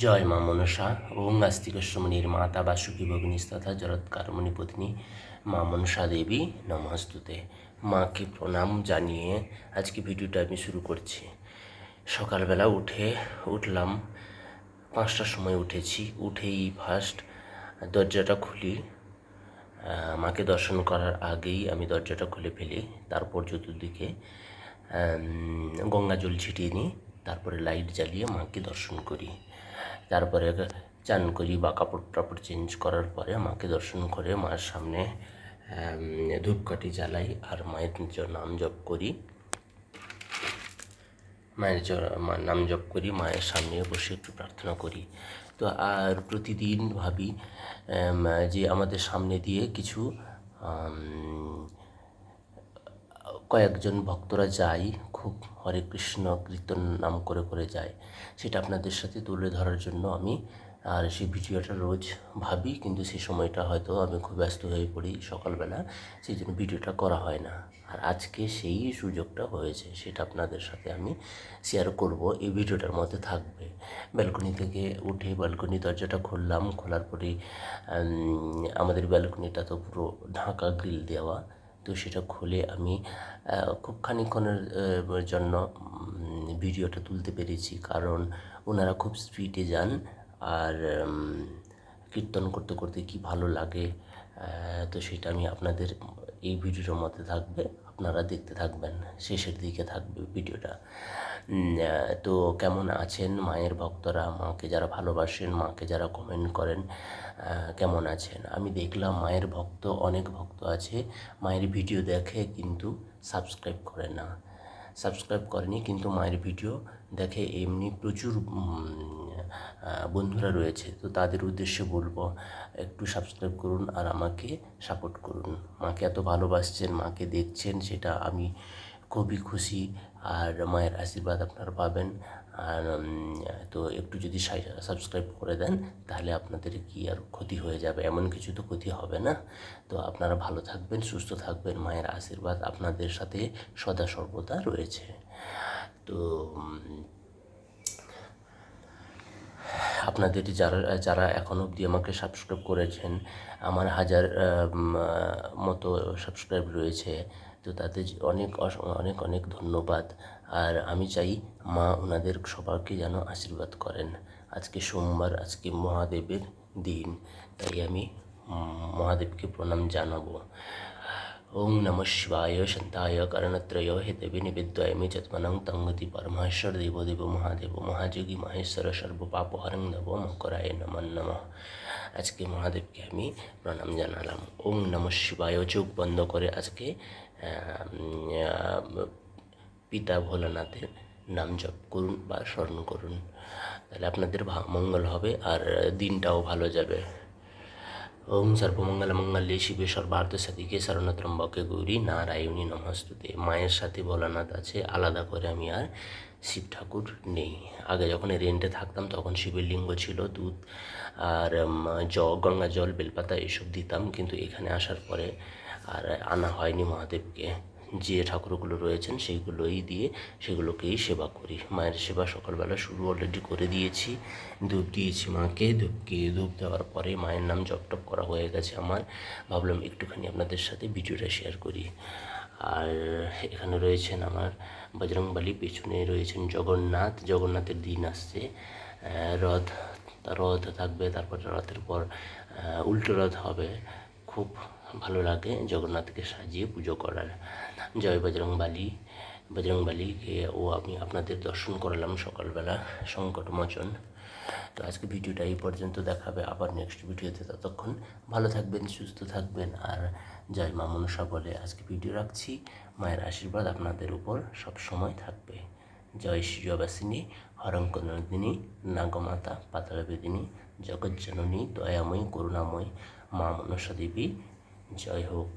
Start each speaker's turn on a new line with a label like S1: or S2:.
S1: জয় মা মনসা ওং আস্তিকশ্রমণীর মাতা বাসুকী ভগিনীস্তথা জরৎকারমণি পত্নী মা মনসা দেবী নমস্তুতে। মাকে প্রণাম জানিয়ে আজকে ভিডিওটা আমি শুরু করছি। সকালবেলা উঠলাম 5টার সময় উঠেছি। উঠেই ফার্স্ট দরজাটা খুলি। মাকে দর্শন করার আগেই আমি দরজাটা খুলে ফেলি। তারপর চতুর্দিকে গঙ্গা জল ছিটিয়ে নিই। তারপরে লাইট জ্বালিয়ে মাকে দর্শন করি। তারপরে চান করি বা কাপড় টাপড় চেঞ্জ করার পরে মাকে দর্শন করে মার সামনে ধূপকাঠি জ্বালাই আর মায়ের নাম জপ করি। মায়ের নাম জপ করি, মায়ের সামনে বসে একটু প্রার্থনা করি। তো আর প্রতিদিন ভাবি যে আমাদের সামনে দিয়ে কিছু কয়েকজন ভক্তরা যায়, খুব হরে কৃষ্ণ কীর্তন নাম করে করে যায়। সেটা আপনাদের সাথে তুলে ধরার জন্য আমি আর সেই ভিডিওটা রোজ ভাবি, কিন্তু সেই সময়টা হয়তো আমি খুব ব্যস্ত হয়ে পড়ি সকালবেলা, সেই জন্য ভিডিওটা করা হয় না। আর আজকে সেই সুযোগটা হয়েছে, সেটা আপনাদের সাথে আমি শেয়ার করব। এই ভিডিওটার মধ্যে থাকবে। ব্যালকনি থেকে উঠে ব্যালকনি দরজাটা খুললাম। খোলার পরেই আমাদের ব্যালকনিটা তো পুরো ঢাকা গ্রিল দেওয়া। তো সেটা খুলে আমি খুব খানিকক্ষণের জন্য ভিডিওটা তুলতে পেরেছি, কারণ ওনারা খুব স্পিডে যান আর কীর্তন করতে করতে কি ভালো লাগে। তো সেটা আমি আপনাদের এই ভিডিওটার মধ্যে থাকবে, আপনারা দেখতে থাকবেন, শেষের দিকে থাকবে ভিডিওটা। তো কেমন আছেন মায়ের ভক্তরা, মাকে যারা ভালোবাসেন, মাকে যারা কমেন্ট করেন, কেমন আছেন? আমি দেখলাম মায়ের অনেক ভক্ত আছে, মায়ের ভিডিও দেখে কিন্তু সাবস্ক্রাইব করে না, সাবস্ক্রাইব করেনি কিন্তু মায়ের ভিডিও দেখে। এমনি প্রচুর বন্ধুরা রয়েছে। তো তাদের উদ্দেশ্যে বলবো, একটু সাবস্ক্রাইব করুন আর আমাকে সাপোর্ট করুন। মাকে এত ভালোবাসছেন, মাকে দেখছেন, সেটা আমি খুবই খুশি। আর মায়ের আশীর্বাদ আপনারা পাবেন। আর তো একটু যদি সাবস্ক্রাইব করে দেন, তাহলে আপনাদের কি আর ক্ষতি হয়ে যাবে? এমন কিছু তো ক্ষতি হবে না। তো আপনারা ভালো থাকবেন, সুস্থ থাকবেন। মায়ের আশীর্বাদ আপনাদের সাথে সদা সর্বদা রয়েছে। তো আপনাদের যারা এখনও অবধি আমাকে সাবস্ক্রাইব করেছেন, আমার হাজার মতো সাবস্ক্রাইব রয়েছে। তো তাদের অনেক অনেক অনেক ধন্যবাদ। আর আমি চাই মা ওনাদের সবাইকে যেন আশীর্বাদ করেন। আজকে সোমবার, আজকে মহাদেবের দিন, তাই আমি মহাদেবকে প্রণাম জানাবো। ওং নমঃ শিবায় শান্তায় কর্ণত্রয় হেতবে নিবেদ্যামি যৎমনং তঙ্গতি পরমেশ্বর দেব দেব মহাদেব মহাযোগী মহেশ্বর সর্বপাপহরং নব মকরায় নমঃ নমঃ। আজকে মহাদেবকে আমি প্রণাম জানালাম। ওং নমঃ শিবায়। চোখ বন্ধ করে আজকে পিতা ভোলানাথের নাম জপ করুন বা স্মরণ করুন, তাহলে আপনাদের মঙ্গল হবে আর দিনটাও ভালো যাবে। ওম সর্বমঙ্গলমঙ্গলে শিবে সর্বার্থসাধিকে শরণত্রম্বকে গৌরী নারায়ণী নমস্তুতে। মায়ের সাথে ভোলানাথ আছে, আলাদা করে আমি আর শিব ঠাকুর নেই। আগে যখন রেন্টে থাকতাম তখন শিবের লিঙ্গ ছিল, দুধ আর গঙ্গা জল, বেলপাতা এসব দিতাম, কিন্তু এখানে আসার পরে আর আনা হয়নি মহাদেবকে। যে ঠাকুরগুলো রয়েছেন সেইগুলোই দিয়ে সেগুলোকেই সেবা করি। মায়ের সেবা সকালবেলা শুরু অলরেডি করে দিয়েছি। ধূপ দিয়েছি মাকে, ধূপ দেওয়ার পরে মায়ের নাম জপ টপ করা হয়ে গেছে আমার। ভাবলাম একটুখানি আপনাদের সাথে ভিডিওটা শেয়ার করি। আর এখানে রয়েছেন আমার বজরংবলী, পেছনে রয়েছেন জগন্নাথের দিন আসছে। রথ থাকবে, তারপর রথের পর উল্টো রথ হবে। খুব ভালো লাগে জগন্নাথকে সাজিয়ে পুজো করার। জয় বজরংবলীকে আমি আপনাদের দর্শন করালাম সকালবেলা, সংকটমোচন। তো আজকে ভিডিওটা এই পর্যন্ত, দেখাবে আবার নেক্সট ভিডিওতে। ততক্ষণ ভালো থাকবেন, সুস্থ থাকবেন। আর জয় মা মনসা বলে আজকে ভিডিও রাখছি। মায়ের আশীর্বাদ আপনাদের উপর সব সময় থাকবে। জয় শ্রীজবাসিনী হরঙ্কনন্দিনী নাগমাতা পাতালবেদিনী জগজ্জননী দয়াময়ী করুণাময়ী মা মনসা দেবী, জয় হোক।